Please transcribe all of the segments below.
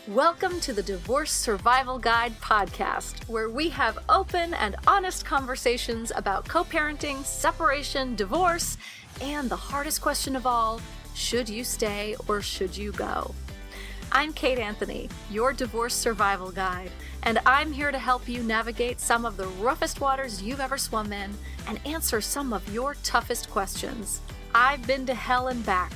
Welcome to the Divorce Survival Guide podcast, where we have open and honest conversations about co-parenting, separation, divorce, and the hardest question of all, should you stay or should you go? I'm Kate Anthony, your Divorce Survival Guide, and I'm here to help you navigate some of the roughest waters you've ever swum in and answer some of your toughest questions. I've been to hell and back.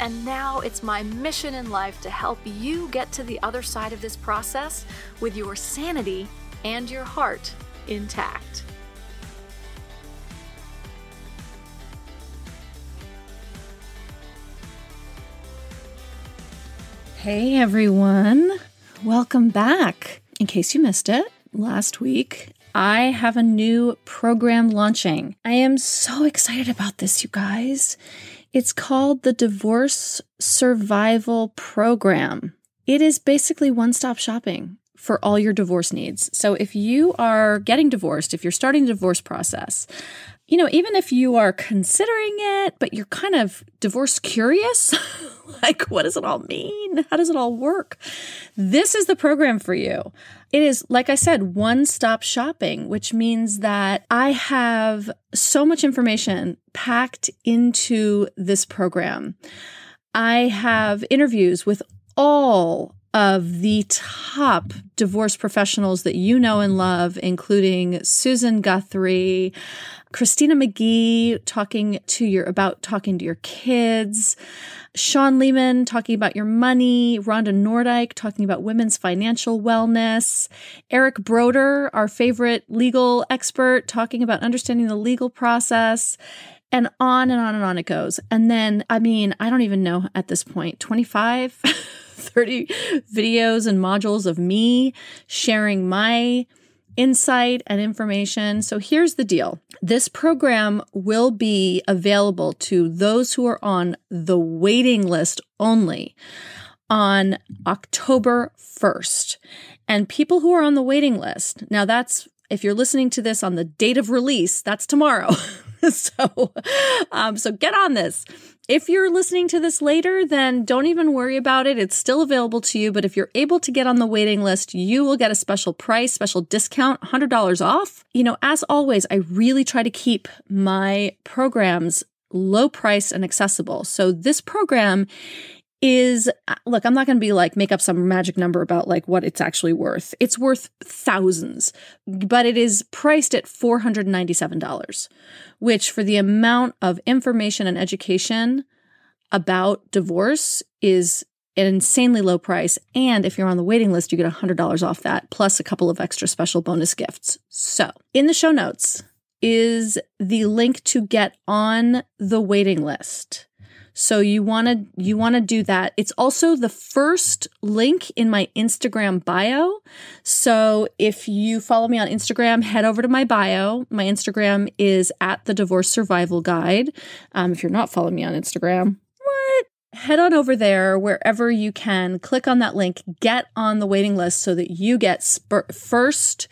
And now it's my mission in life to help you get to the other side of this process with your sanity and your heart intact. Hey everyone, welcome back. In case you missed it, last week I have a new program launching. I am so excited about this, you guys. It's called the Divorce Survival Program. It is basically one-stop shopping for all your divorce needs. So if you are getting divorced, if you're starting the divorce process, even if you are considering it, but you're kind of divorce curious, like what does it all mean? How does it all work? This is the program for you. It is, like I said, one-stop shopping, which means that I have so much information packed into this program. I have interviews with all of the top divorce professionals that you know and love, including Susan Guthrie, Christina McGee talking to your kids, Sean Lehman talking about your money, Rhonda Nordyke talking about women's financial wellness, Eric Broder, our favorite legal expert, talking about understanding the legal process, and on and on and on it goes. And then, I don't even know at this point, 25, 30 videos and modules of me sharing my insight and information. So here's the deal. This program will be available to those who are on the waiting list only on October 1st. And people who are on the waiting list, now that's, if you're listening to this on the date of release, that's tomorrow. So get on this. If you're listening to this later, then don't even worry about it. It's still available to you. But if you're able to get on the waiting list, you will get a special price, special discount, $100 off. As always, I really try to keep my programs low price and accessible. So this program is, look, I'm not going to be make up some magic number about what it's actually worth. It's worth thousands, but it is priced at $497, which for the amount of information and education about divorce is an insanely low price. And if you're on the waiting list, you get $100 off that, plus a couple of extra special bonus gifts. So in the show notes is the link to get on the waiting list. So you want to do that. It's also the first link in my Instagram bio. So if you follow me on Instagram, head over to my bio. My Instagram is at the Divorce Survival Guide. If you're not following me on Instagram, what? Head on over there wherever you can. Click on that link. Get on the waiting list so that you get first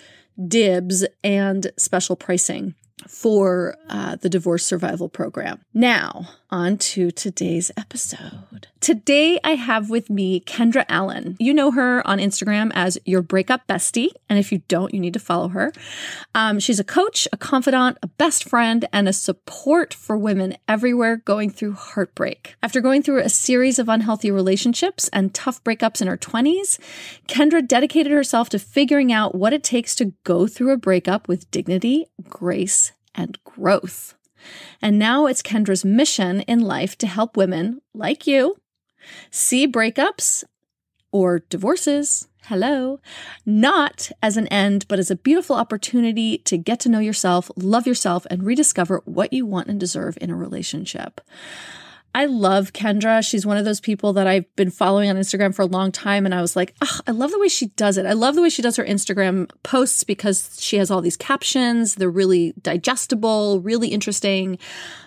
dibs and special pricing for the Divorce Survival Program. Now, on to today's episode. Today, I have with me Kendra Allen. You know her on Instagram as your Breakup Bestie, and if you don't, you need to follow her. She's a coach, a confidant, a best friend, and a support for women everywhere going through heartbreak. After going through a series of unhealthy relationships and tough breakups in her 20s, Kendra dedicated herself to figuring out what it takes to go through a breakup with dignity, grace, and growth. And now it's Kendra's mission in life to help women like you see breakups or divorces, not as an end, but as a beautiful opportunity to get to know yourself, love yourself, and rediscover what you want and deserve in a relationship. I love Kendra. She's one of those people that I've been following on Instagram for a long time. And I was like, I love the way she does it. I love the way she does her Instagram posts because she has all these captions. They're really digestible, really interesting.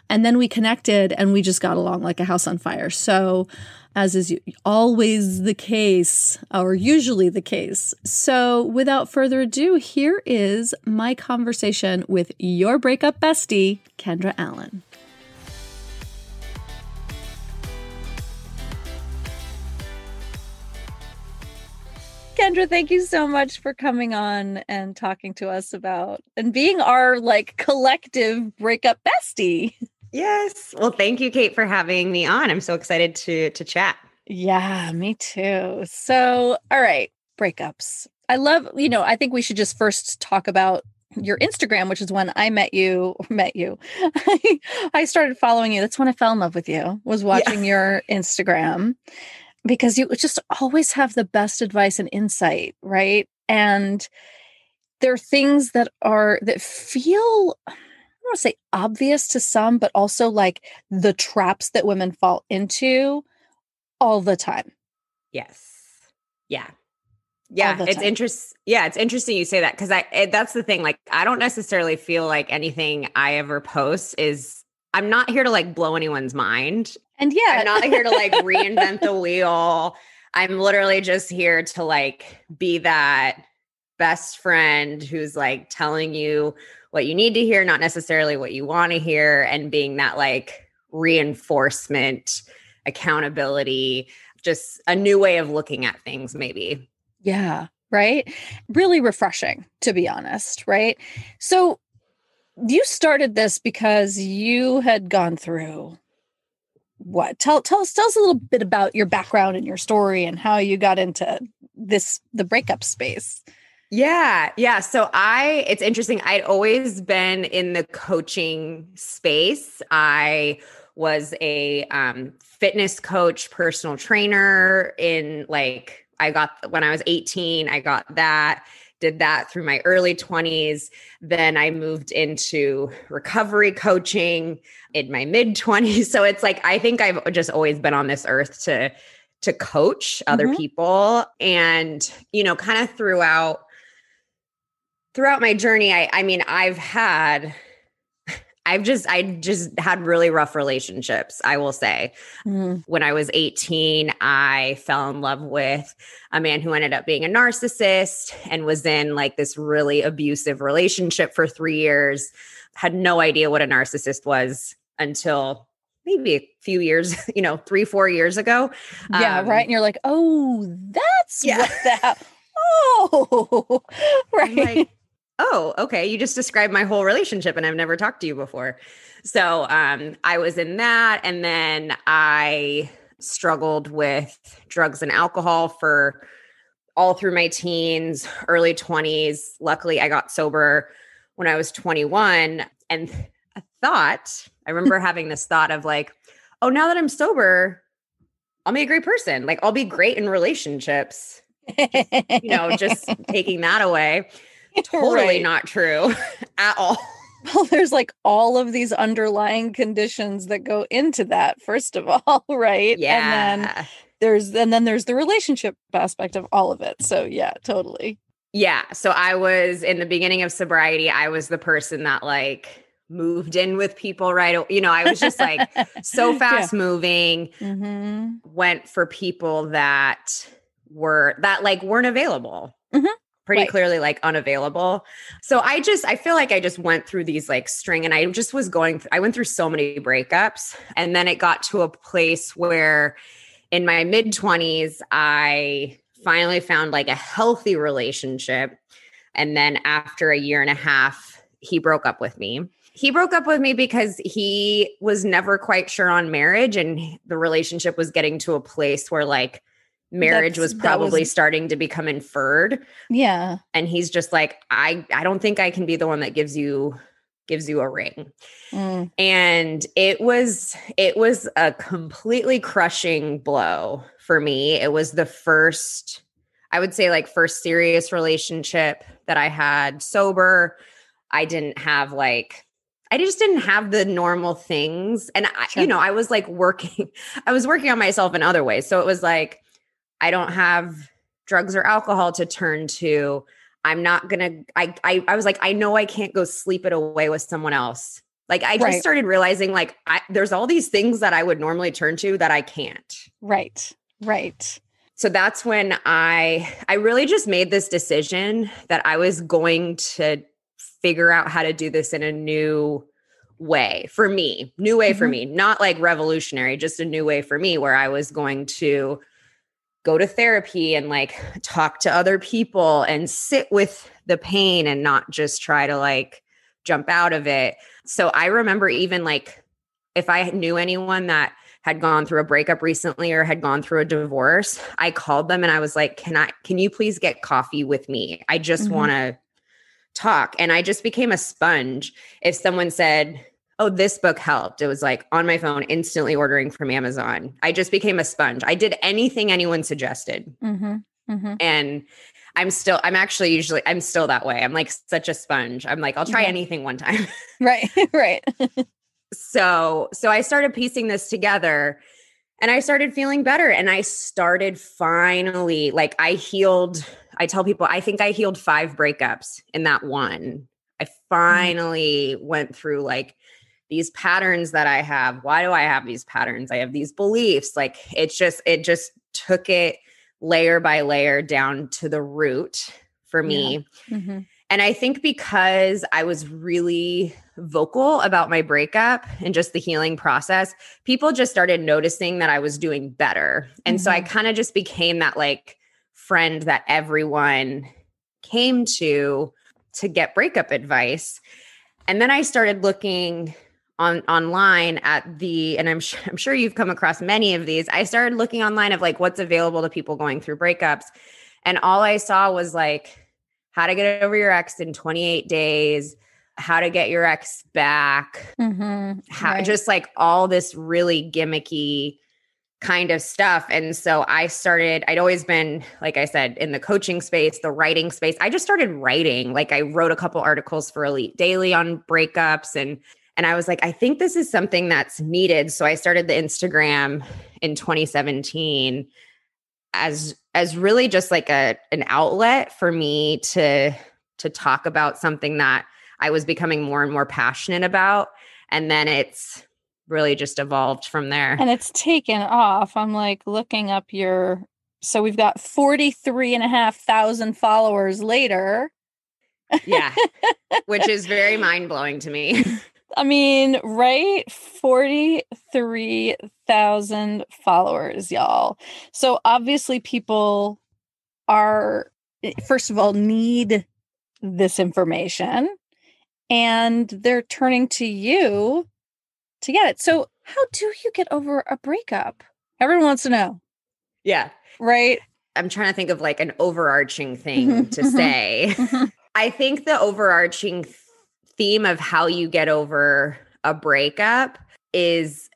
And then we connected and we just got along like a house on fire. So as is always the case, or usually the case. So without further ado, here is my conversation with your breakup bestie, Kendra Allen. Kendra, thank you so much for coming on and talking to us about and being our like collective breakup bestie. Yes. Well, thank you, Kate, for having me on. I'm so excited to chat. Yeah, me too. So, all right, breakups. I think we should just first talk about your Instagram, which is when I met you. I started following you. That's when I fell in love with you, was watching your Instagram because you just always have the best advice and insight, right? And there are things that feel, I don't want to say obvious to some, but also like the traps that women fall into all the time. Yes. Yeah. Yeah. It's interesting. Yeah. It's interesting you say that because that's the thing. Like, I don't necessarily feel like anything I ever post I'm not here to like blow anyone's mind. And yeah, I'm not here to like reinvent the wheel. I'm literally just here to like be that best friend who's like telling you what you need to hear, not necessarily what you want to hear, and being that like reinforcement, accountability, just a new way of looking at things, maybe. Yeah, right. Really refreshing, to be honest, right? So you started this because you had gone through what? Tell us a little bit about your background and your story and how you got into the breakup space. Yeah. Yeah. So it's interesting. I'd always been in the coaching space. I was a fitness coach, personal trainer when I was 18, I got that, did that through my early 20s. Then I moved into recovery coaching in my mid 20s. So it's like, I think I've just always been on this earth to coach other people. And, kind of throughout my journey, I just had really rough relationships, I will say. When I was 18, I fell in love with a man who ended up being a narcissist and was in like this really abusive relationship for 3 years. Had no idea what a narcissist was until maybe a few years, 3-4 years ago. Yeah, right. And you're like, oh, that's what that. Oh, right. I'm like, oh, okay. You just described my whole relationship and I've never talked to you before. So I was in that. And then I struggled with drugs and alcohol for all through my teens, early 20s. Luckily, I got sober when I was 21. And I remember having this thought of like, oh, now that I'm sober, I'll be a great person. Like I'll be great in relationships. Just taking that away. Totally not true at all. Well, there's like all of these underlying conditions that go into that, first of all, right? Yeah. And then there's the relationship aspect of all of it. So yeah, totally. Yeah. So I was in the beginning of sobriety, I was the person that like moved in with people, right? I was just like so fast moving, went for people that weren't available. Pretty clearly like unavailable. So I feel like I just went through these like string and I just was I went through so many breakups. And then it got to a place where in my mid 20s, I finally found like a healthy relationship. And then after a year and a half, he broke up with me. He broke up with me because he was never quite sure on marriage. And the relationship was getting to a place where like marriage was probably starting to become inferred. Yeah. And he's just like, I don't think I can be the one that gives you a ring. And it was a completely crushing blow for me. It was the first serious relationship that I had sober. I just didn't have the normal things. And I was like working on myself in other ways. So it was like, I don't have drugs or alcohol to turn to. I'm not going to, I was like, I know I can't go sleep it away with someone else. Like I just started realizing like there's all these things that I would normally turn to that I can't. Right. So that's when I really just made this decision that I was going to figure out how to do this in a new way for me, not like revolutionary, just a new way for me where I was going to go to therapy and like talk to other people and sit with the pain and not just try to like jump out of it. So I remember even like if I knew anyone that had gone through a breakup recently or had gone through a divorce, I called them and I was like, can you please get coffee with me? I just want to talk. And I just became a sponge. If someone said, oh, this book helped, it was like on my phone, instantly ordering from Amazon. I just became a sponge. I did anything anyone suggested. And I'm still that way. I'm like such a sponge. I'm like, I'll try anything one time. Right. Right. So I started piecing this together and I started feeling better. And I started finally, like I tell people, I think I healed 5 breakups in that one. I finally went through like these patterns that I have. Why do I have these patterns? I have these beliefs. Like it just took it layer by layer down to the root for me. And I think because I was really vocal about my breakup and just the healing process, people just started noticing that I was doing better. And so I kind of just became that like friend that everyone came to get breakup advice. And then I started looking online at and I'm sure you've come across many of these. I started looking online of like what's available to people going through breakups. And all I saw was like how to get over your ex in 28 days, how to get your ex back, just like all this really gimmicky kind of stuff. And so I'd always been, like I said, in the coaching space, the writing space. I just started writing. Like I wrote a couple articles for Elite Daily on breakups and I was like, I think this is something that's needed. So I started the Instagram in 2017 as really just like an outlet for me to talk about something that I was becoming more and more passionate about. And then it's really just evolved from there. And it's taken off. I'm like looking up so we've got 43,500 followers later. Yeah. Which is very mind-blowing to me. I mean, right? 43,000 followers, y'all. So obviously people are, first of all, need this information and they're turning to you to get it. So how do you get over a breakup? Everyone wants to know. Yeah. Right? I'm trying to think of like an overarching thing to say. I think the overarching theme of how you get over a breakup is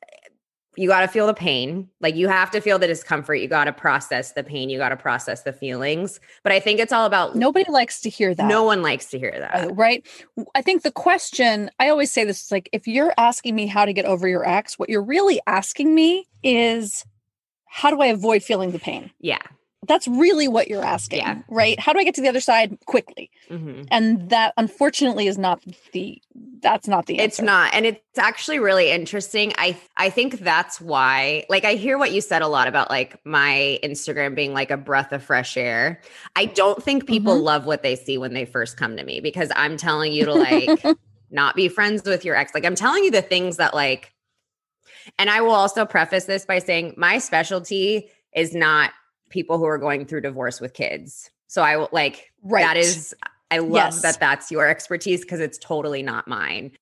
you got to feel the pain. Like you have to feel the discomfort. You got to process the pain. You got to process the feelings. But I think it's all about... Nobody likes to hear that. No one likes to hear that. Right? I think the question, I always say this, is like, if you're asking me how to get over your ex, what you're really asking me is, how do I avoid feeling the pain? Yeah. That's really what you're asking, right? How do I get to the other side quickly? And that, unfortunately, that's not the answer. It's not. And it's actually really interesting. I think that's why, like, I hear what you said a lot about like my Instagram being like a breath of fresh air. I don't think people love what they see when they first come to me, because I'm telling you to like not be friends with your ex. Like I'm telling you the things that like, and I will also preface this by saying my specialty is not people who are going through divorce with kids. So I will like, that is, I love that that's your expertise, because it's totally not mine.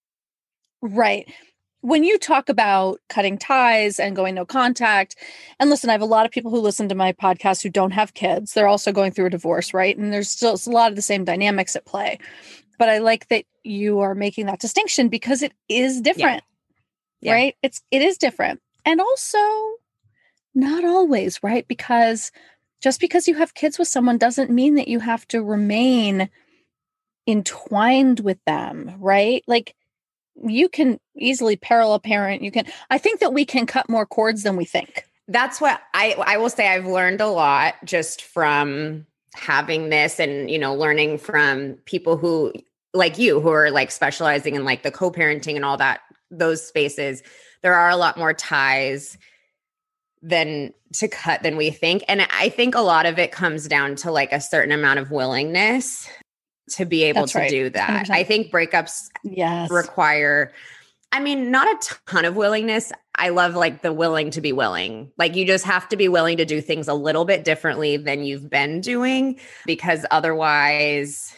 Right. When you talk about cutting ties and going no contact, and listen, I have a lot of people who listen to my podcast who don't have kids. They're also going through a divorce, right? And there's still a lot of the same dynamics at play. But I like that you are making that distinction, because it is different, right? It is different. And also not always, right? Because just because you have kids with someone doesn't mean that you have to remain entwined with them, right? Like you can easily parallel parent. I think that we can cut more cords than we think. That's what I will say. I've learned a lot just from having this and, learning from people who like you, who are like specializing in like the co-parenting and all that, those spaces. There are a lot more ties to cut than we think. And I think a lot of it comes down to like a certain amount of willingness to be able to do that. 100%. I think breakups require I mean, not a ton of willingness. I love like the willing to be willing. Like you just have to be willing to do things a little bit differently than you've been doing, because otherwise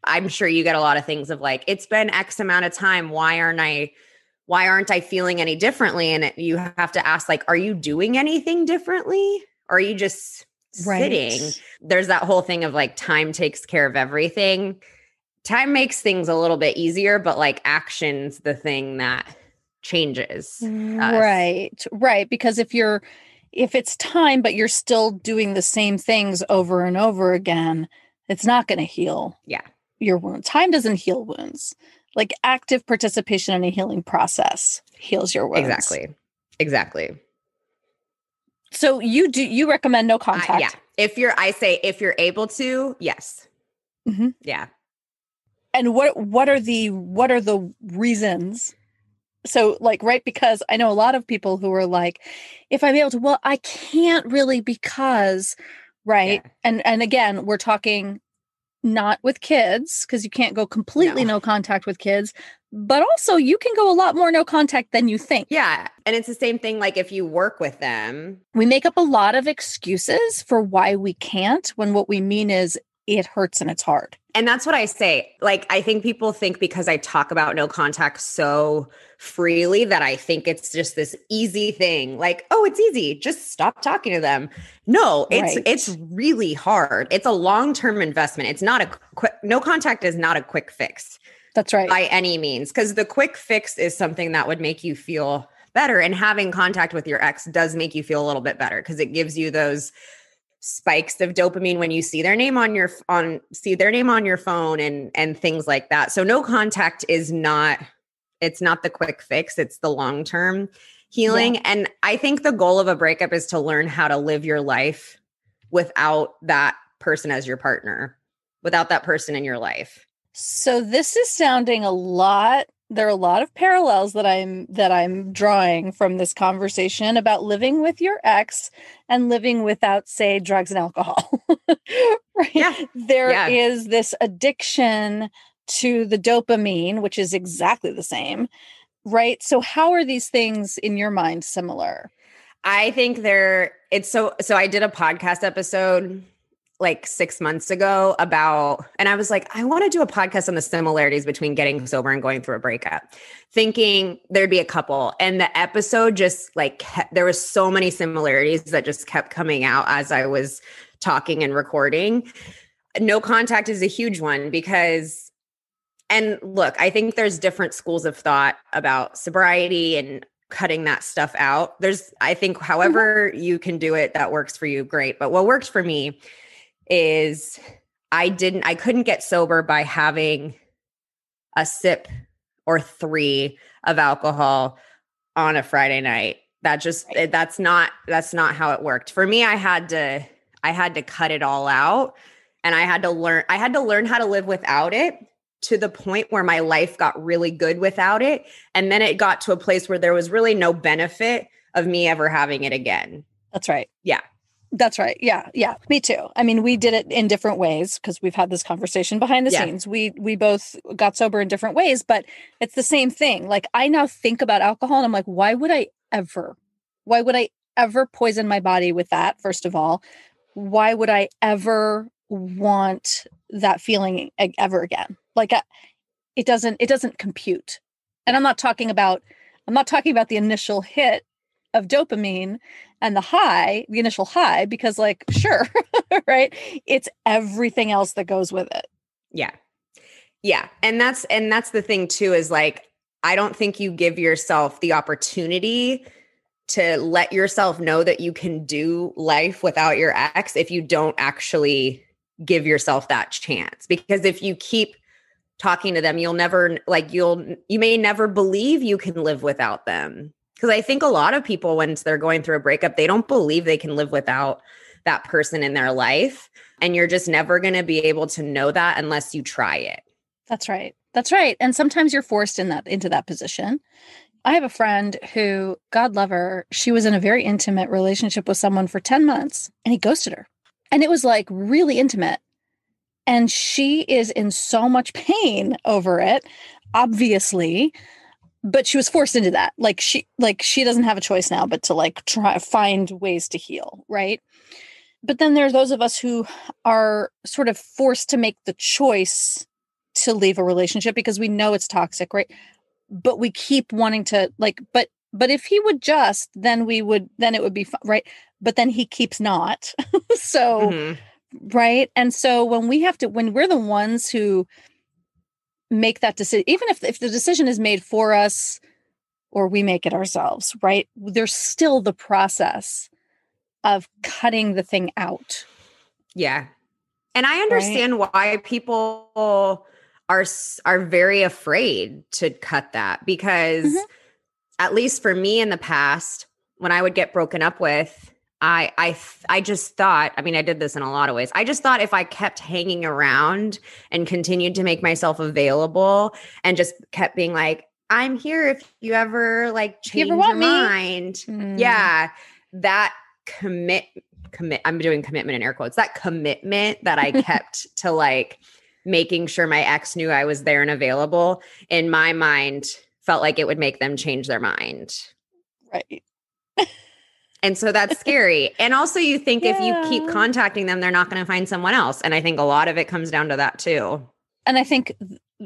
I'm sure you get a lot of things of like, it's been X amount of time. Why aren't I feeling any differently? And you have to ask like, are you doing anything differently? Or are you just sitting? Right. There's that whole thing of like time takes care of everything. Time makes things a little bit easier, but like action's the thing that changes us. Right. Because if it's time, but you're still doing the same things over and over again, it's not going to heal your wounds. Time doesn't heal wounds. Like active participation in a healing process heals your wounds. Exactly. So you recommend no contact? Yeah. If you're able to, yes. Mm-hmm. Yeah. And what are the reasons? So like, right, because I know a lot of people who are like, if I'm able to, well, I can't really because, right. Yeah. And again, we're talking not with kids, because you can't go completely no contact with kids, but also you can go a lot more no contact than you think. Yeah. And it's the same thing. Like if you work with them, we make up a lot of excuses for why we can't, when what we mean is it hurts and it's hard. And that's what I say. Like, I think people think because I talk about no contact so freely that I think it's just this easy thing. Like, oh, it's easy. Just stop talking to them. No, it's really hard. It's a long-term investment. It's not a quick, no contact is not a quick fix. That's right. By any means. Because the quick fix is something that would make you feel better. And having contact with your ex does make you feel a little bit better because it gives you those spikes of dopamine when you see their name on your phone and things like that. So no contact is not the quick fix. It's the long-term healing. Yeah. And I think the goal of a breakup is to learn how to live your life without that person as your partner, without that person in your life. So this is sounding a lot. There are a lot of parallels that I'm drawing from this conversation about living with your ex and living without, say, drugs and alcohol. Right? Yeah. There is this addiction to the dopamine, which is exactly the same, right? So how are these things in your mind similar? I think so I did a podcast episode like 6 months ago and I was like, I want to do a podcast on the similarities between getting sober and going through a breakup, thinking there'd be a couple. And the episode just like, there was so many similarities that just kept coming out as I was talking and recording. No contact is a huge one because, and look, I think there's different schools of thought about sobriety and cutting that stuff out. I think however you can do it, that works for you, great. But what worked for me is I couldn't get sober by having a sip or 3 of alcohol on a Friday night. That's not how it worked. For me, I had to cut it all out and I had to learn how to live without it to the point where my life got really good without it. And then it got to a place where there was really no benefit of me ever having it again. That's right. Yeah. That's right. Yeah. Yeah. Me too. I mean, we did it in different ways because we've had this conversation behind the scenes. We both got sober in different ways, but it's the same thing. Like I now think about alcohol and I'm like, why would I ever poison my body with that? First of all, why would I ever want that feeling ever again? Like it doesn't compute. And I'm not talking about the initial hit of dopamine and the initial high, because like, sure, right. It's everything else that goes with it. Yeah. Yeah. And that's the thing too, is like, I don't think you give yourself the opportunity to let yourself know that you can do life without your ex if you don't actually give yourself that chance. Because if you keep talking to them, you may never believe you can live without them. Because I think a lot of people, once they're going through a breakup, they don't believe they can live without that person in their life. And you're just never going to be able to know that unless you try it. That's right. That's right. And sometimes you're forced into that position. I have a friend who, God love her, she was in a very intimate relationship with someone for 10 months and he ghosted her. And it was like really intimate. And she is in so much pain over it, obviously. but she was forced into that. She doesn't have a choice now, but to like try find ways to heal. Right. But then there's those of us who are sort of forced to make the choice to leave a relationship because we know it's toxic. Right. But we keep wanting to like, but if he would just, then it would be fun, right. But then he keeps not. So, right. And so when we're the ones who make that decision, even if the decision is made for us or we make it ourselves, right? There's still the process of cutting the thing out. Yeah. And I understand why people are very afraid to cut that because at least for me in the past, when I would get broken up with, I just thought, I mean, I did this in a lot of ways. I just thought if I kept hanging around and continued to make myself available and just kept being like, I'm here if you ever like change your mind. Yeah. That I'm doing commitment in air quotes, that commitment that I kept to like making sure my ex knew I was there and available in my mind felt like it would make them change their mind. Right. And so that's scary. And also you think if you keep contacting them, they're not going to find someone else. And I think a lot of it comes down to that too. And I think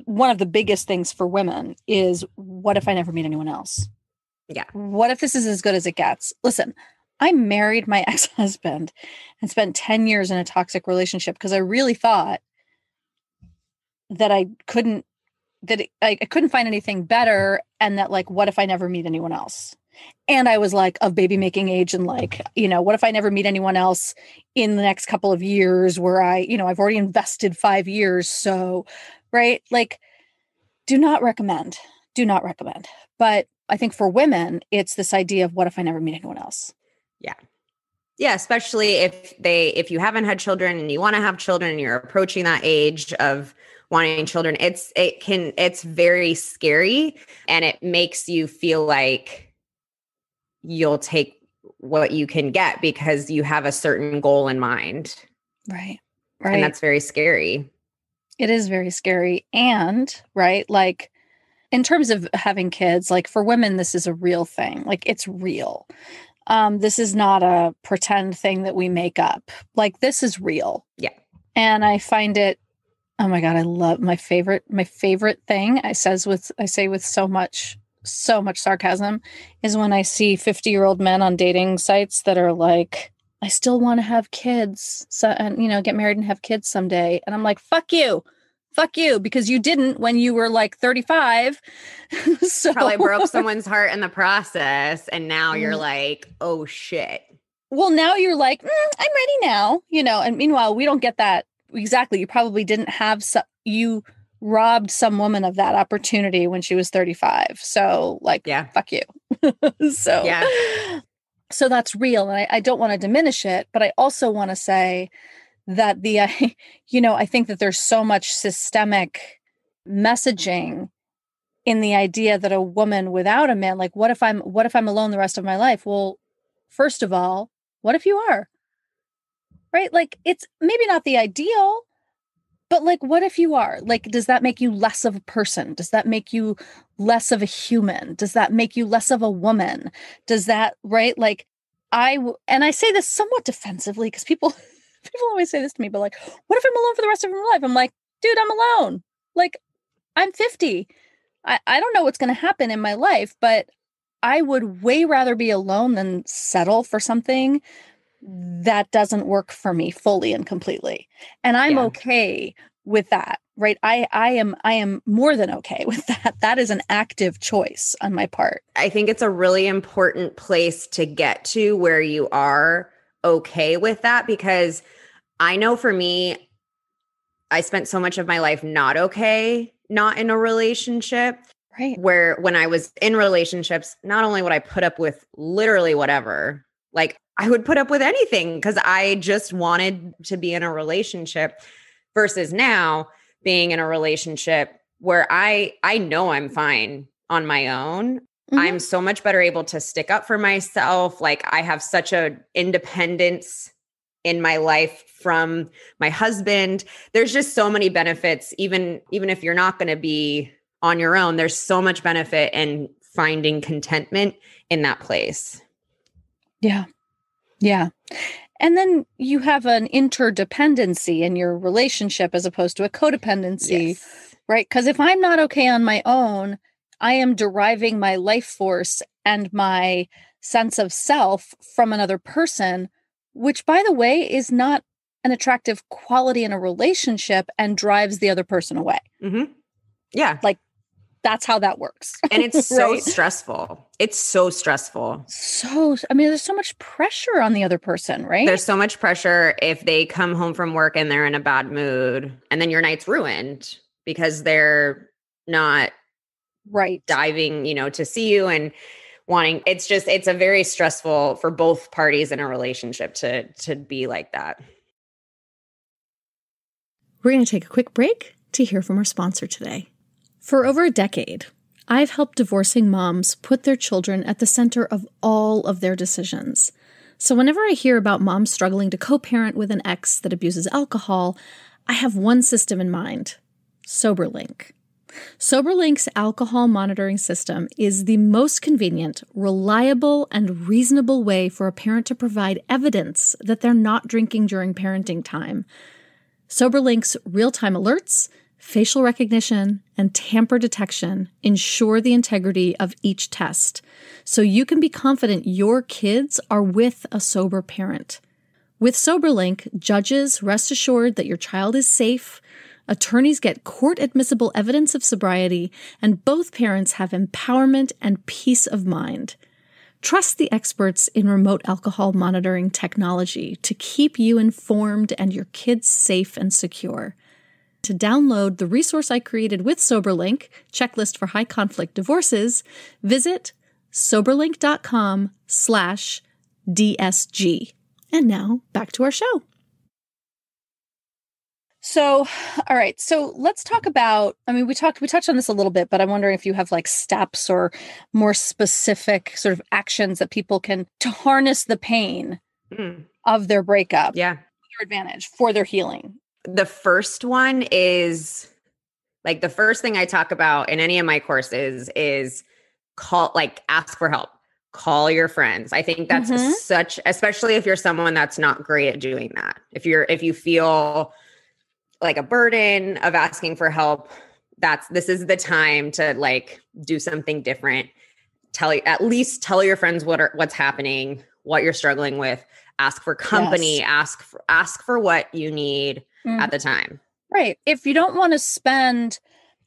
one of the biggest things for women is, what if I never meet anyone else? Yeah. What if this is as good as it gets? Listen, I married my ex-husband and spent 10 years in a toxic relationship because I really thought that I couldn't find anything better. And that like, what if I never meet anyone else? And I was like of baby making age and like, what if I never meet anyone else in the next couple of years where I've already invested 5 years. So, right. Like, do not recommend. But I think for women, it's this idea of what if I never meet anyone else? Yeah. Yeah. Especially if you haven't had children and you want to have children and you're approaching that age of wanting children, it's very scary and it makes you feel like you'll take what you can get because you have a certain goal in mind. Right. And that's very scary. It is very scary. And right. Like in terms of having kids, like for women, this is a real thing. Like it's real. This is not a pretend thing that we make up. Like this is real. Yeah. And I find it, oh my God, I love my favorite thing I say with so much sarcasm is when I see 50-year-old men on dating sites that are like, I still want to have kids and, get married and have kids someday. And I'm like, fuck you, because you didn't when you were like 35. So probably broke someone's heart in the process. And now you're like, oh shit. Well, now you're like, I'm ready now, and meanwhile, we don't get that. Exactly. You probably didn't have you robbed some woman of that opportunity when she was 35. So like, fuck you. So that's real. And I don't want to diminish it, but I also want to say that I think that there's so much systemic messaging in the idea that a woman without a man, like, what if I'm alone the rest of my life? Well, first of all, what if you are? Right? Like, it's maybe not the ideal, but like, what if you are? Like, does that make you less of a person? Does that make you less of a human? Does that make you less of a woman? Does that, right? Like, and I say this somewhat defensively because people always say this to me, but like, what if I'm alone for the rest of my life? I'm like, dude, I'm alone. Like, I'm 50. I don't know what's going to happen in my life, but I would way rather be alone than settle for something that doesn't work for me fully and completely. And I'm okay with that, right? I am more than okay with that. That is an active choice on my part. I think it's a really important place to get to where you are okay with that, because I know for me, I spent so much of my life not in a relationship. Right. Where when I was in relationships, not only would I put up with literally whatever, like I would put up with anything because I just wanted to be in a relationship, versus now being in a relationship where I know I'm fine on my own. Mm-hmm. I'm so much better able to stick up for myself. Like I have such a independence in my life from my husband. There's just so many benefits, even if you're not going to be on your own, there's so much benefit in finding contentment in that place. Yeah. Yeah. And then you have an interdependency in your relationship as opposed to a codependency, right? Because if I'm not okay on my own, I am deriving my life force and my sense of self from another person, which, by the way, is not an attractive quality in a relationship and drives the other person away. Mm-hmm. Yeah. Like, that's how that works. And it's so right? stressful. It's so stressful. There's so much pressure on the other person, right? There's so much pressure if they come home from work and they're in a bad mood, and then your night's ruined because they're not diving, to see you and wanting. It's a very stressful for both parties in a relationship to be like that. We're going to take a quick break to hear from our sponsor today. For over a decade, I've helped divorcing moms put their children at the center of all of their decisions. So whenever I hear about moms struggling to co-parent with an ex that abuses alcohol, I have one system in mind: SoberLink. SoberLink's alcohol monitoring system is the most convenient, reliable, and reasonable way for a parent to provide evidence that they're not drinking during parenting time. SoberLink's real-time alerts, facial recognition, and tamper detection ensure the integrity of each test, so you can be confident your kids are with a sober parent. With SoberLink, judges rest assured that your child is safe, attorneys get court-admissible evidence of sobriety, and both parents have empowerment and peace of mind. Trust the experts in remote alcohol monitoring technology to keep you informed and your kids safe and secure. To download the resource I created with SoberLink, Checklist for High Conflict Divorces, visit soberlink.com/DSG. And now back to our show. So, all right. So let's talk about, we touched on this a little bit, but I'm wondering if you have like steps or more specific sort of actions that people can to harness the pain of their breakup. Yeah. To their advantage for their healing. The first one is like the first thing I talk about in any of my courses is ask for help, call your friends. I think that's especially if you're someone that's not great at doing that. If you feel like a burden of asking for help, this is the time to like do something different. At least tell your friends what's happening, what you're struggling with, ask for company, ask for what you need at the time. Right. If you don't want to spend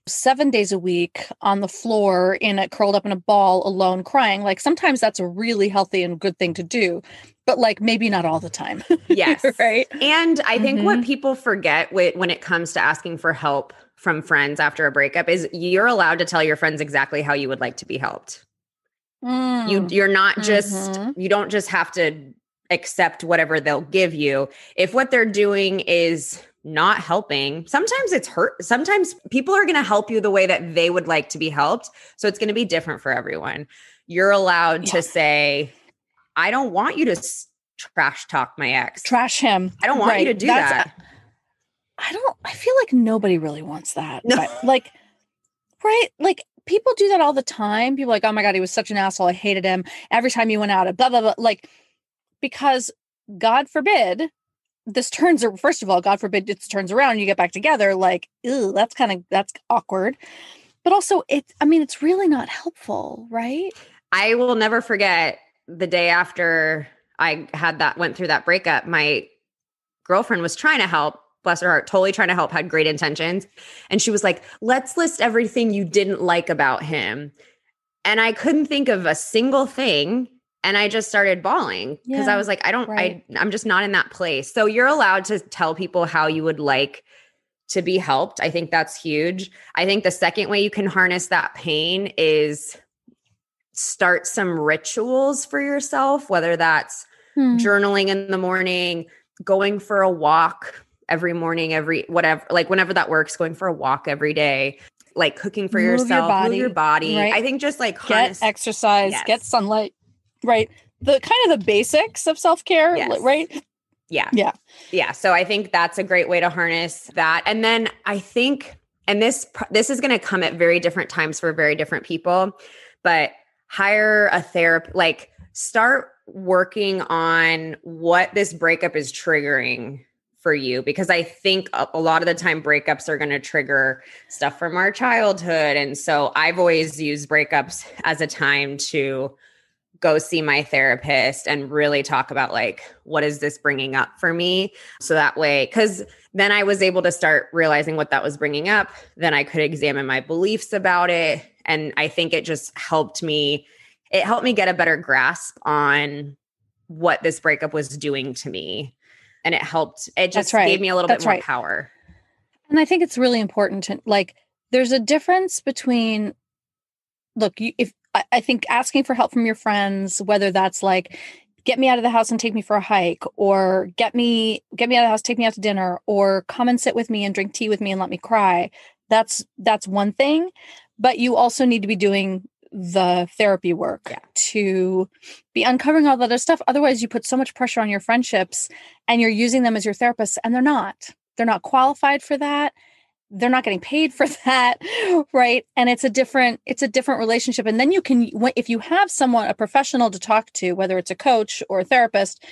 7 days a week on the floor curled up in a ball alone crying, like sometimes that's a really healthy and good thing to do, but like maybe not all the time. Yes. Right. And I think what people forget when it comes to asking for help from friends after a breakup is you're allowed to tell your friends exactly how you would like to be helped. You're not just, you don't just have to accept whatever they'll give you. If what they're doing is not helping, sometimes it's hurt. Sometimes people are going to help you the way that they would like to be helped. So it's going to be different for everyone. You're allowed to say, I don't want you to trash talk my ex. Trash him. I don't want you to do that. I feel like nobody really wants that. No. Like, right? Like people do that all the time. People are like, oh my God, he was such an asshole. I hated him. Every time he went out, blah, blah, blah. Like, because God forbid first of all, God forbid it turns around and you get back together. Like, ew, that's awkward. But also it's really not helpful, right? I will never forget the day after I went through that breakup. My girlfriend was trying to help, bless her heart, totally trying to help, had great intentions. And she was like, let's list everything you didn't like about him. And I couldn't think of a single thing. And I just started bawling because I was like, I'm just not in that place. So you're allowed to tell people how you would like to be helped. I think that's huge. I think the second way you can harness that pain is start some rituals for yourself, whether that's journaling in the morning, going for a walk every morning, whenever that works, going for a walk every day, like cooking for yourself, move your body. Right. I think just like get exercise, get sunlight. Right. The kind of the basics of self-care, right? Yeah. Yeah. Yeah. So I think that's a great way to harness that. And then I think, and this is going to come at very different times for very different people, but hire a therapist, like start working on what this breakup is triggering for you. Because I think a lot of the time breakups are going to trigger stuff from our childhood. And so I've always used breakups as a time to go see my therapist and really talk about like, what is this bringing up for me? So that way, because then I was able to start realizing what that was bringing up. Then I could examine my beliefs about it. And I think it just helped me. It helped me get a better grasp on what this breakup was doing to me. And it just gave me a little bit more power. And I think it's really important to like, there's a difference between, look, I think asking for help from your friends, whether that's like, get me out of the house and take me for a hike, or get me out of the house, take me out to dinner, or come and sit with me and drink tea with me and let me cry. That's one thing. But you also need to be doing the therapy work to be uncovering all that other stuff. Otherwise, you put so much pressure on your friendships and you're using them as your therapists, and they're not qualified for that. They're not getting paid for that. Right. And it's a different relationship. And then you can, if you have a professional to talk to, whether it's a coach or a therapist,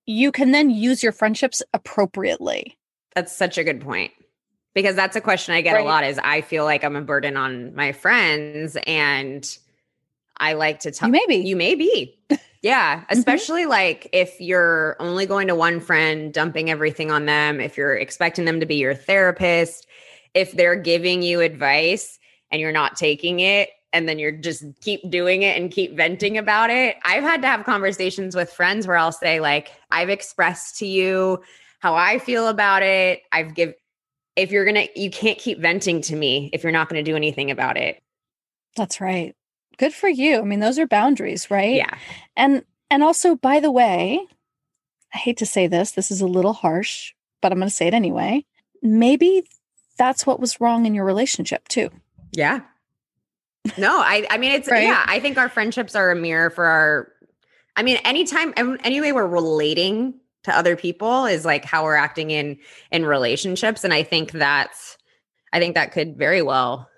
you can then use your friendships appropriately. That's such a good point. Because that's a question I get a lot, is I feel like I'm a burden on my friends, and I like to tell you may be. Yeah. Especially like if you're only going to one friend, dumping everything on them, if you're expecting them to be your therapist, if they're giving you advice and you're not taking it, and then you're just keep doing it and keep venting about it. I've had to have conversations with friends where I'll say like, I've expressed to you how I feel about it. You can't keep venting to me if you're not going to do anything about it. That's right. Good for you. I mean, those are boundaries, right? Yeah. And also, by the way, I hate to say this is a little harsh, but I'm going to say it anyway. Maybe that's what was wrong in your relationship too. Yeah. No, I mean, it's, I think our friendships are a mirror for any way we're relating to other people is like how we're acting in relationships. And I think that could very well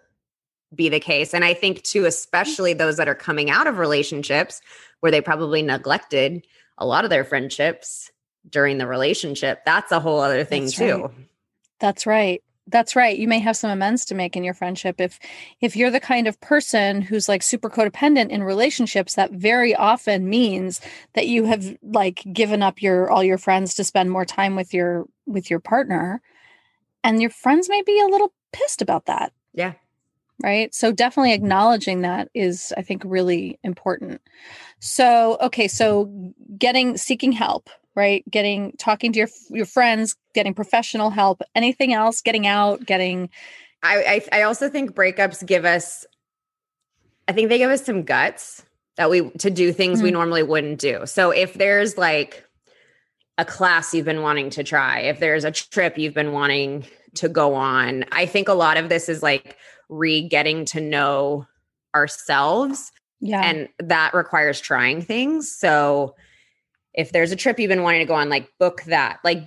be the case. And I think too, especially those that are coming out of relationships where they probably neglected a lot of their friendships during the relationship, that's a whole other thing too. That's right. That's right. You may have some amends to make in your friendship. If you're the kind of person who's like super codependent in relationships, that very often means that you have like given up all your friends to spend more time with your partner, and your friends may be a little pissed about that. Yeah. Right. So definitely acknowledging that is, I think, really important. So, okay. So seeking help. Right. Talking to your friends, getting professional help, anything else, getting out, I also think breakups give us some guts to do things we normally wouldn't do. So if there's like a class you've been wanting to try, if there's a trip you've been wanting to go on, I think a lot of this is like getting to know ourselves. Yeah. And that requires trying things. So if there's a trip you've been wanting to go on, like book that, like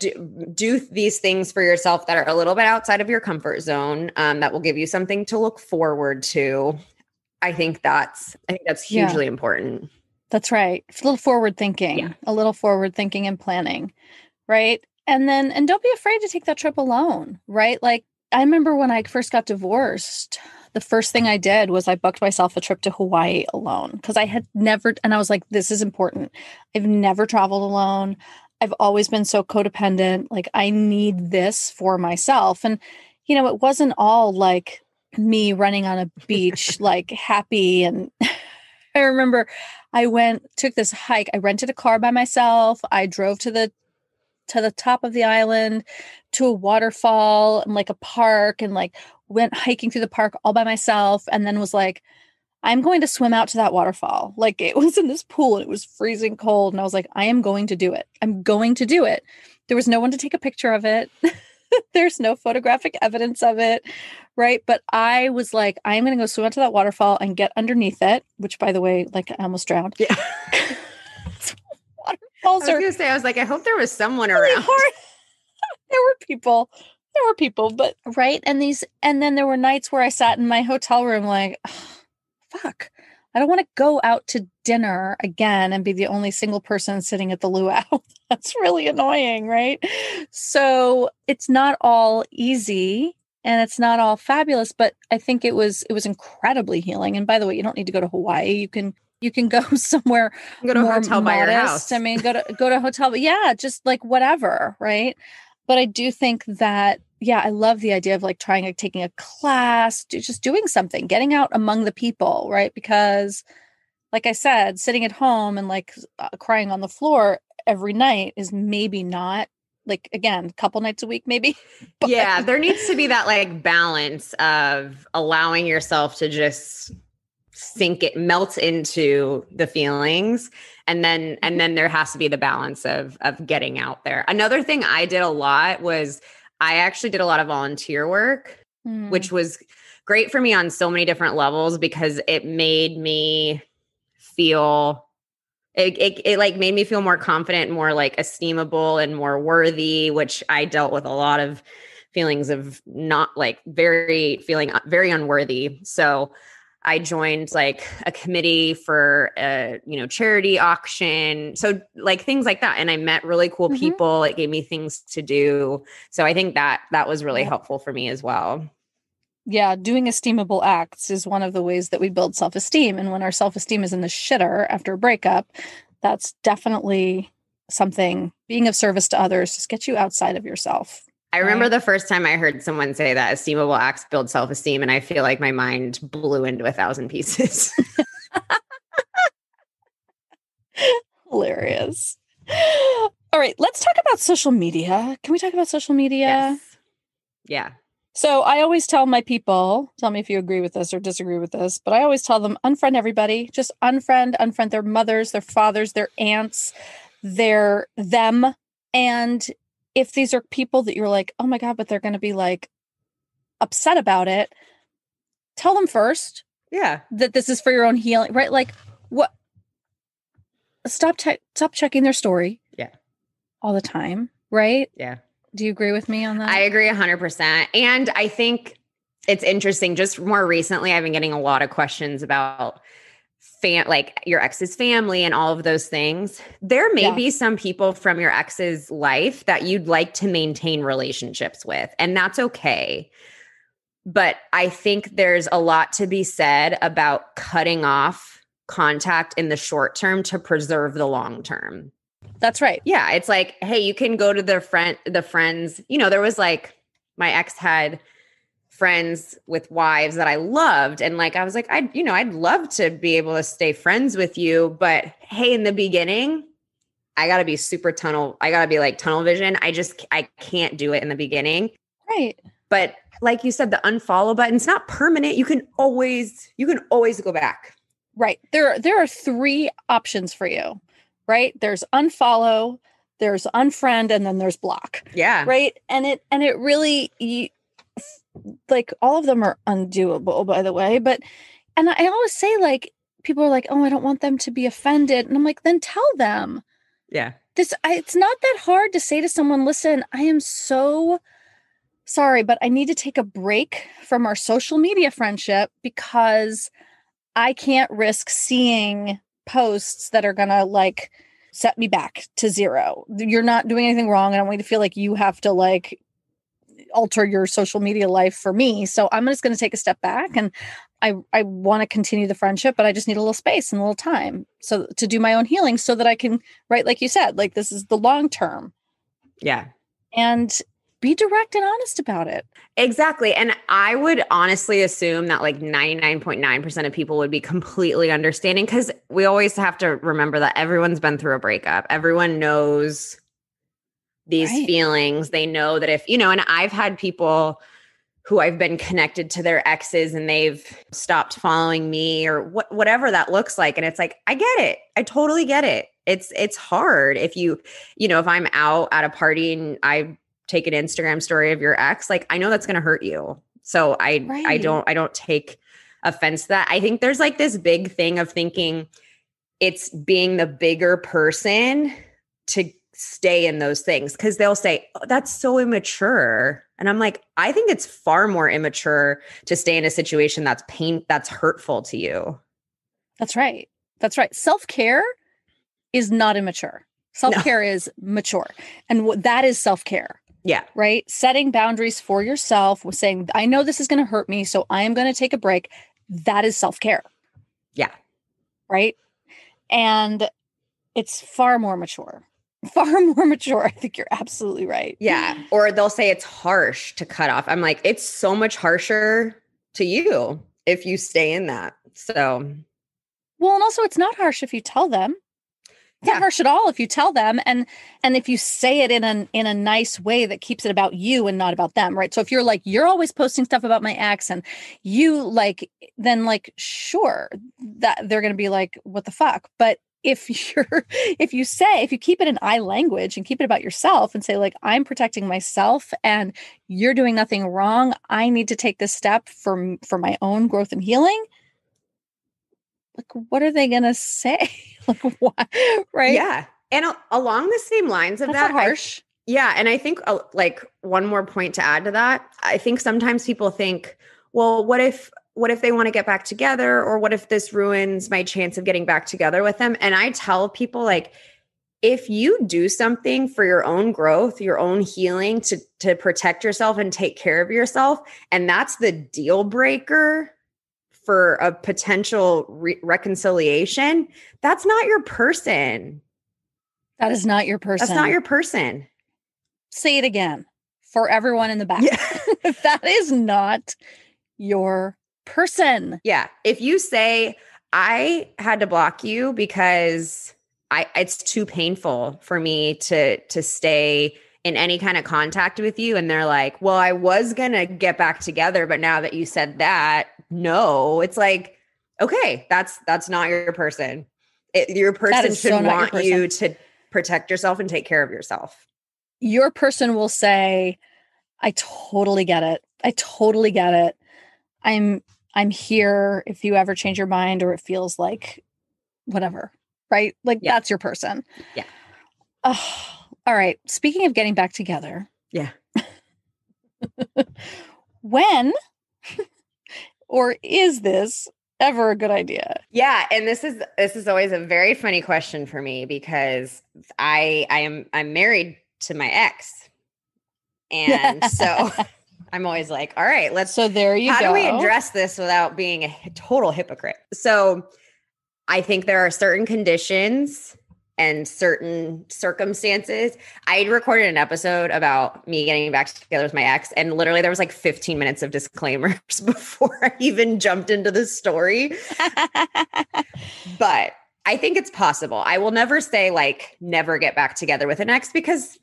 do these things for yourself that are a little bit outside of your comfort zone, that will give you something to look forward to. I think that's hugely important. That's right. A little forward thinking, and planning. Right. And don't be afraid to take that trip alone. Right. Like I remember when I first got divorced, the first thing I did was I booked myself a trip to Hawaii alone, because I had never, and I was like, this is important. I've never traveled alone. I've always been so codependent. Like I need this for myself. And, it wasn't all like me running on a beach, like happy. And I remember took this hike. I rented a car by myself. I drove to the top of the island, to a waterfall and like a park, and like went hiking through the park all by myself, and then was like, I'm going to swim out to that waterfall. Like it was in this pool and it was freezing cold. And I was like, I am going to do it. I'm going to do it. There was no one to take a picture of it. There's no photographic evidence of it. Right. But I was like, I'm going to go swim out to that waterfall and get underneath it, which by the way, like I almost drowned. Yeah. Waterfalls I was going to say, I was like, I hope there was someone really around. Hard. There were people. there were people, but right. And then there were nights where I sat in my hotel room like, oh, fuck, I don't want to go out to dinner again and be the only single person sitting at the luau. That's really annoying, right? So it's not all easy and it's not all fabulous, but I think it was incredibly healing. And by the way, you don't need to go to Hawaii. You can go somewhere go to a more hotel by your modest. house. I mean, go to a hotel, but yeah, just like whatever, right? But I do think that, yeah, I love the idea of like trying, like taking a class, just doing something, getting out among the people, right? Because like I said, sitting at home and like crying on the floor every night is maybe not, like, again, a couple nights a week, maybe. But yeah, there needs to be that like balance of allowing yourself to just melt into the feelings. And then there has to be the balance of getting out there. Another thing I did a lot was I actually did a lot of volunteer work, which was great for me on so many different levels because it made me feel it like made me feel more confident, more like esteemable and more worthy, which I dealt with a lot of feelings of not like feeling very unworthy. So I joined like a committee for a, charity auction. So like things like that. And I met really cool people. It gave me things to do. So I think that was really helpful for me as well. Yeah, doing esteemable acts is one of the ways that we build self-esteem. And when our self-esteem is in the shitter after a breakup, that's definitely something, being of service to others, just get you outside of yourself. I remember the first time I heard someone say that esteemable acts build self-esteem, and I feel like my mind blew into 1,000 pieces. Hilarious. All right, let's talk about social media. Can we talk about social media? Yes. Yeah. So I always tell my people, tell me if you agree with this or disagree with this, but I always tell them unfriend everybody. Just unfriend their mothers, their fathers, their aunts, them. And if these are people that you're like, oh my God, but they're going to be like upset about it, tell them first. Yeah. That this is for your own healing, right? Like what? Stop checking their story. Yeah. All the time, right? Yeah. Do you agree with me on that? I agree 100%. And I think it's interesting. Just more recently, I've been getting a lot of questions about like your ex's family and all of those things. There may be some people from your ex's life that you'd like to maintain relationships with, and that's okay. But I think there's a lot to be said about cutting off contact in the short term to preserve the long term. That's right. Yeah. It's like, hey, you can go to the friends, there was like, my ex had friends with wives that I loved. And like, I was like, I'd love to be able to stay friends with you. But hey, in the beginning, I got to be I got to be like tunnel vision. I can't do it in the beginning. Right. But like you said, the unfollow button's not permanent. You can always go back. Right. There are 3 options for you. Right? There's unfollow, there's unfriend, and then there's block. Yeah. Right. And it really, like all of them are undoable, by the way. And I always say, like, people are like, oh, I don't want them to be offended. And I'm like, then tell them. Yeah. It's not that hard to say to someone, listen, I am so sorry, but I need to take a break from our social media friendship because I can't risk seeing posts that are going to like set me back to 0. You're not doing anything wrong. I don't want you to feel like you have to like alter your social media life for me. So I'm just going to take a step back, and I want to continue the friendship, but I just need a little space and a little time so to do my own healing so that I can, right, like you said, like this is the long term. Yeah. And be direct and honest about it. Exactly. And I would honestly assume that like 99.9% of people would be completely understanding, because we always have to remember that everyone's been through a breakup. Everyone knows these feelings. They know that and I've had people who I've been connected to their exes and they've stopped following me or whatever that looks like. And it's like, I get it. I totally get it. It's hard if if I'm out at a party and I take an Instagram story of your ex, like I know that's going to hurt you. So I don't take offense to that. I think there's like this big thing of thinking it's being the bigger person to stay in those things. 'Cause they'll say, oh, that's so immature. And I'm like, I think it's far more immature to stay in a situation that's hurtful to you. That's right. That's right. Self-care is not immature. Self-care is mature. And that is self-care. Yeah. Right? Setting boundaries for yourself with saying, I know this is going to hurt me, so I am going to take a break. That is self-care. Yeah. Right? And it's far more mature. Far more mature. I think you're absolutely right. Yeah. Or they'll say it's harsh to cut off. I'm like, it's so much harsher to you if you stay in that. So. Well, and also it's not harsh if you tell them. It's not harsh at all if you tell them, and if you say it in a nice way that keeps it about you and not about them, right? So if you're like, you're always posting stuff about my ex, and you like, then like, sure, that they're going to be like, what the fuck? But if you keep it in I language and keep it about yourself and say like, I'm protecting myself and you're doing nothing wrong, I need to take this step for my own growth and healing. Like, what are they going to say? Like, what? Right? Yeah. And along the same lines of That's not harsh. Yeah. And I think like one more point to add to that, I think sometimes people think, well, what if they want to get back together? Or what if this ruins my chance of getting back together with them? And I tell people like, if you do something for your own growth, your own healing to protect yourself and take care of yourself, and that's the deal breaker for a potential reconciliation, that's not your person. That is not your person. That's not your person. Say it again for everyone in the back. Yeah. That is not your person. Yeah. If you say, I had to block you because it's too painful for me to stay in any kind of contact with you. And they're like, well, I was going to get back together, but now that you said that, no, it's like, okay, that's not your person. Your person should want you to protect yourself and take care of yourself. Your person will say, I totally get it. I totally get it. I'm here if you ever change your mind or it feels like whatever, right? Like that's your person. Yeah. All right. Speaking of getting back together. Yeah. When or is this ever a good idea? Yeah. And this is always a very funny question for me because I'm married to my ex. And so I'm always like, all right, so there you how go. do we address this without being a total hypocrite? So I think there are certain conditions and certain circumstances. I recorded an episode about me getting back together with my ex, and literally there was like 15 minutes of disclaimers before I even jumped into the story. But I think it's possible. I will never say like never get back together with an ex because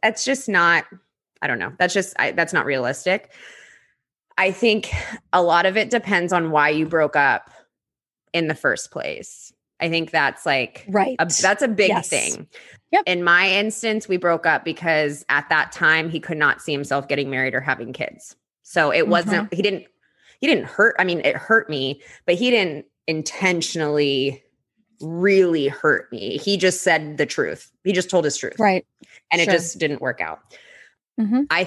that's just not, I don't know. That's not realistic. I think a lot of it depends on why you broke up in the first place. I think that's like, that's a big thing. Yep. In my instance, we broke up because at that time he could not see himself getting married or having kids. So it wasn't, he didn't hurt. I mean, it hurt me, but he didn't intentionally really hurt me. He just said the truth. He just told his truth. Right. And it just didn't work out. Mm-hmm. I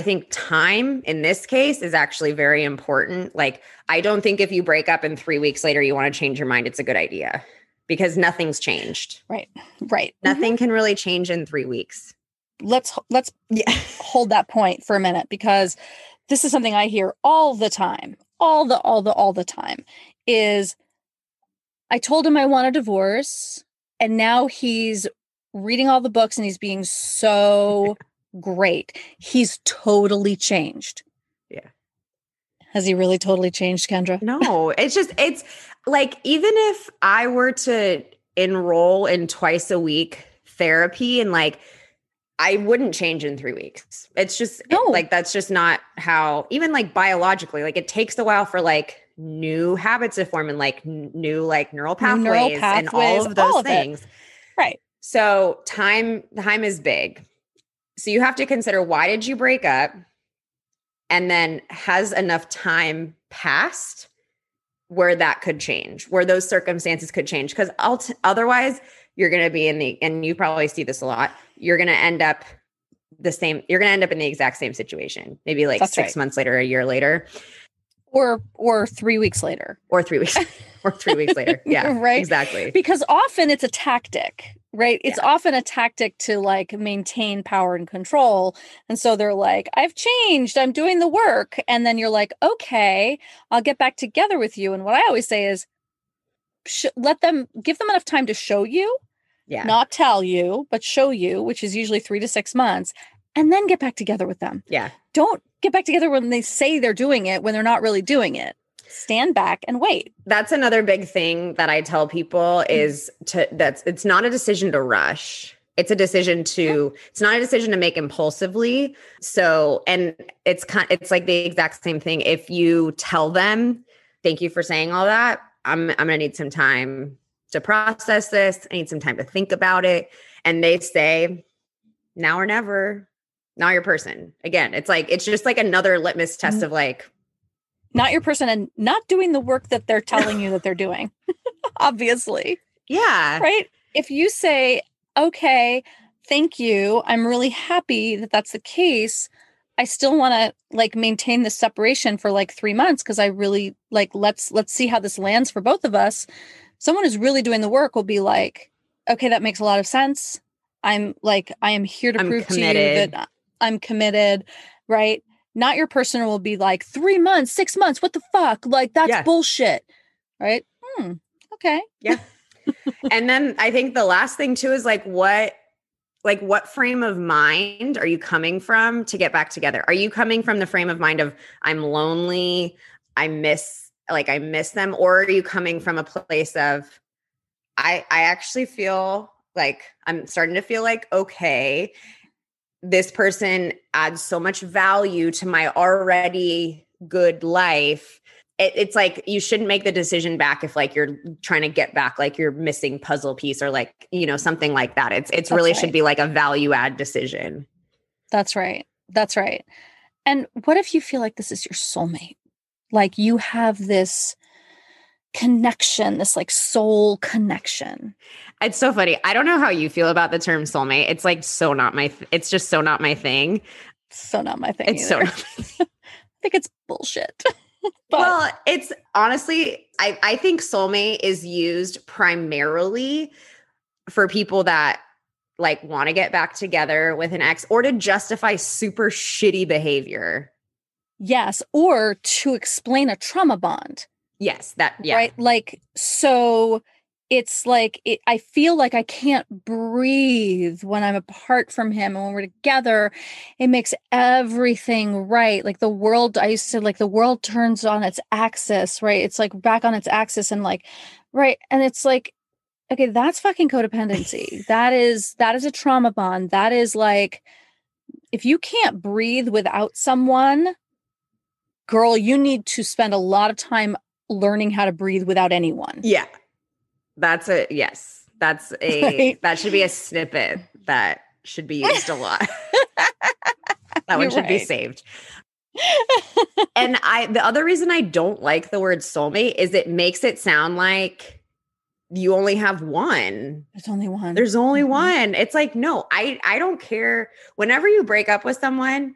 think time in this case is actually very important. Like, I don't think if you break up and 3 weeks later you want to change your mind, it's a good idea because nothing's changed. Right. Right. Nothing can really change in 3 weeks. Let's hold that point for a minute because this is something I hear all the time. All the time is I told him I want a divorce and now he's reading all the books and he's being so great. He's totally changed. Yeah. Has he really totally changed, Kendra? No, it's like, even if I were to enroll in twice a week therapy and like, I wouldn't change in 3 weeks. It's just like, that's just not how, even like biologically, like it takes a while for like new habits to form and like new like neural pathways and all of those things. Right. So time is big. So you have to consider, why did you break up? And then has enough time passed where that could change, where those circumstances could change? Because otherwise you're going to be and you probably see this a lot, you're going to end up you're going to end up in the exact same situation, maybe like That's 6 months later, a year later. Or 3 weeks later. Or 3 weeks. Or 3 weeks later. Yeah, right. Exactly. Because often it's a tactic, right? It's often a tactic to like maintain power and control. And so they're like, I've changed, I'm doing the work. And then you're like, okay, I'll get back together with you. And what I always say is give them enough time to show you, not tell you, but show you, which is usually 3 to 6 months, and then get back together with them. Yeah. Don't get back together when they say they're doing it, when they're not really doing it. Stand back and wait. That's another big thing that I tell people is it's not a decision to rush. It's a decision it's not a decision to make impulsively. So, and it's like the exact same thing. If you tell them, thank you for saying all that, I'm going to need some time to process this. I need some time to think about it. And they say, now or never, not your person. Again, it's just like another litmus test of like, not your person and not doing the work that they're telling you that they're doing. Obviously. Yeah. Right. If you say, okay, thank you, I'm really happy that that's the case. I still want to like maintain this separation for like 3 months because I really like, let's see how this lands for both of us. Someone who's really doing the work will be like, okay, that makes a lot of sense. I am here to prove committed to you that I'm committed, right? Not your person will be like 3 months, 6 months. What the fuck? Like, that's bullshit. Right? Okay. Yeah. And then I think the last thing too is like, what frame of mind are you coming from to get back together? Are you coming from the frame of mind of I'm lonely, I miss them? Or are you coming from a place of I actually feel like I'm starting to feel like, okay, this person adds so much value to my already good life. It's like, you shouldn't make the decision back if like you're trying to get back, like you're missing puzzle piece or like, something like that. It's really should be like a value add decision. That's right. That's right. And what if you feel like this is your soulmate? Like you have this connection, this like soul connection. It's so funny. I don't know how you feel about the term soulmate. It's like it's just so not my thing. So not my thing. It's either. so not my thing. I think it's bullshit. Well, it's honestly, I think soulmate is used primarily for people that like want to get back together with an ex or to justify super shitty behavior. Yes. Or to explain a trauma bond. Yes. Right. Like, so it's like, I feel like I can't breathe when I'm apart from him. And when we're together, it makes everything right. Like the world turns on its axis, right? It's like back on its axis and like, right. And it's like, okay, that's fucking codependency. that is a trauma bond. That is like, if you can't breathe without someone, girl, you need to spend a lot of time learning how to breathe without anyone. Yeah. That's yes. That should be a snippet that should be used a lot. That one should be saved. And the other reason I don't like the word soulmate is it makes it sound like you only have one. There's only one. There's only one. It's like, no, I don't care. Whenever you break up with someone,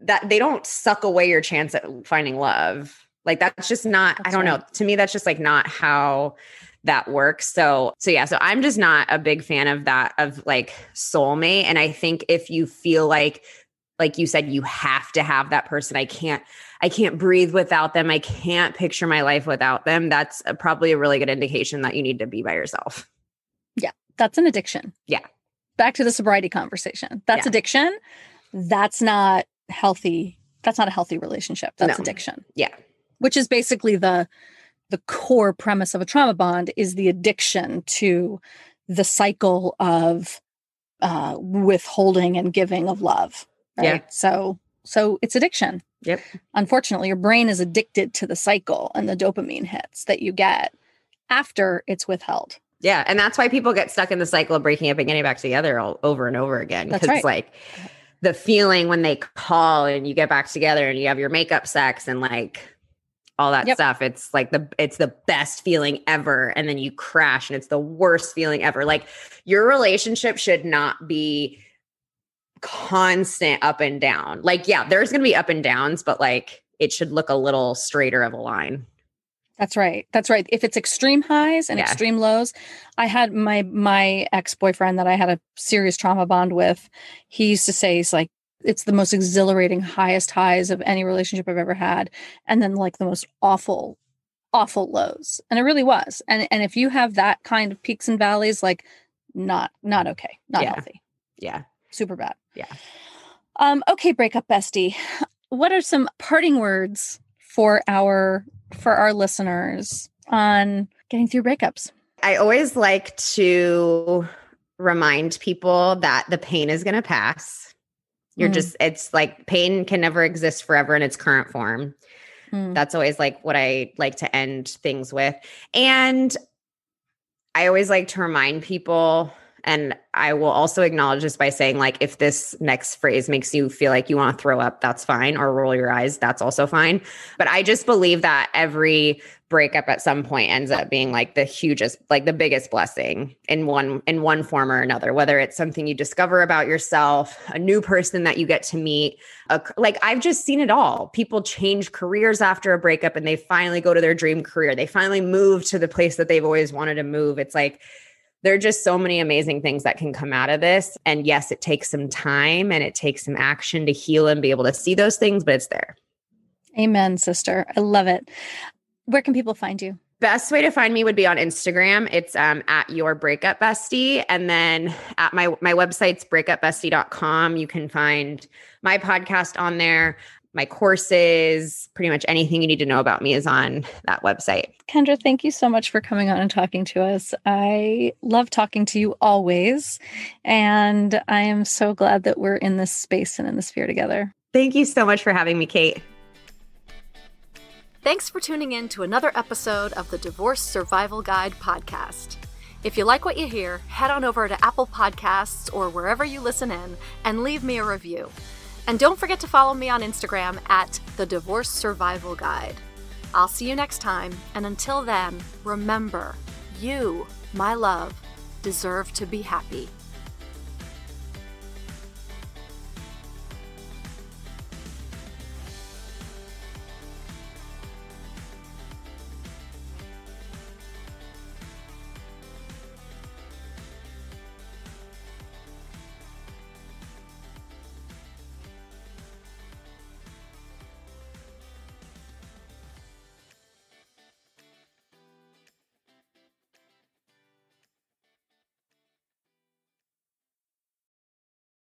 that they don't suck away your chance at finding love. Like that's just not, I don't know. To me, that's just like not how that works. So I'm just not a big fan of that, of like soulmate. And I think if you feel like you said, you have to have that person, I can't breathe without them, I can't picture my life without them, that's probably a really good indication that you need to be by yourself. Yeah. That's an addiction. Yeah. Back to the sobriety conversation. That's addiction. That's not healthy. That's not a healthy relationship. That's addiction. Yeah. Which is basically the core premise of a trauma bond, is the addiction to the cycle of withholding and giving of love. Right. Yeah. So it's addiction. Yep. Unfortunately, your brain is addicted to the cycle and the dopamine hits that you get after it's withheld. Yeah. And that's why people get stuck in the cycle of breaking up and getting back together all over and over again. Because it's like the feeling when they call and you get back together and you have your makeup sex and like all that stuff. It's like it's the best feeling ever. And then you crash and it's the worst feeling ever. Like your relationship should not be constant up and down. Like, yeah, there's going to be up and downs, but like it should look a little straighter of a line. That's right. That's right. If it's extreme highs and extreme lows, I had my ex-boyfriend that I had a serious trauma bond with. He used to say, he's like, it's the most exhilarating highest highs of any relationship I've ever had. And then like the most awful lows. And it really was. And if you have that kind of peaks and valleys, like not okay, not healthy. Yeah. Super bad. Yeah. Okay, Breakup Bestie. What are some parting words for our listeners on getting through breakups? I always like to remind people that the pain is going to pass. It's like pain can never exist forever in its current form. That's always like what I like to end things with. And I always like to remind people, and I will also acknowledge this by saying, like, if this next phrase makes you feel like you want to throw up, that's fine, or roll your eyes, that's also fine. But I just believe that every breakup at some point ends up being like the hugest, like the biggest blessing in one form or another, whether it's something you discover about yourself, a new person that you get to meet. Like, I've just seen it all. People change careers after a breakup and they finally go to their dream career. They finally move to the place that they've always wanted to move. It's like, there are just so many amazing things that can come out of this. And yes, it takes some time and it takes some action to heal and be able to see those things, but it's there. Amen, sister. I love it. Where can people find you? Best way to find me would be on Instagram. It's at your Breakup Bestie. And then at my website's breakupbestie.com. You can find my podcast on there. My courses, pretty much anything you need to know about me is on that website. Kendra, thank you so much for coming on and talking to us. I love talking to you always. And I am so glad that we're in this space and in this sphere together. Thank you so much for having me, Kate. Thanks for tuning in to another episode of the Divorce Survival Guide podcast. If you like what you hear, head on over to Apple Podcasts or wherever you listen in and leave me a review. And don't forget to follow me on Instagram at the Divorce Survival Guide. I'll see you next time. And until then, remember, you, my love, deserve to be happy.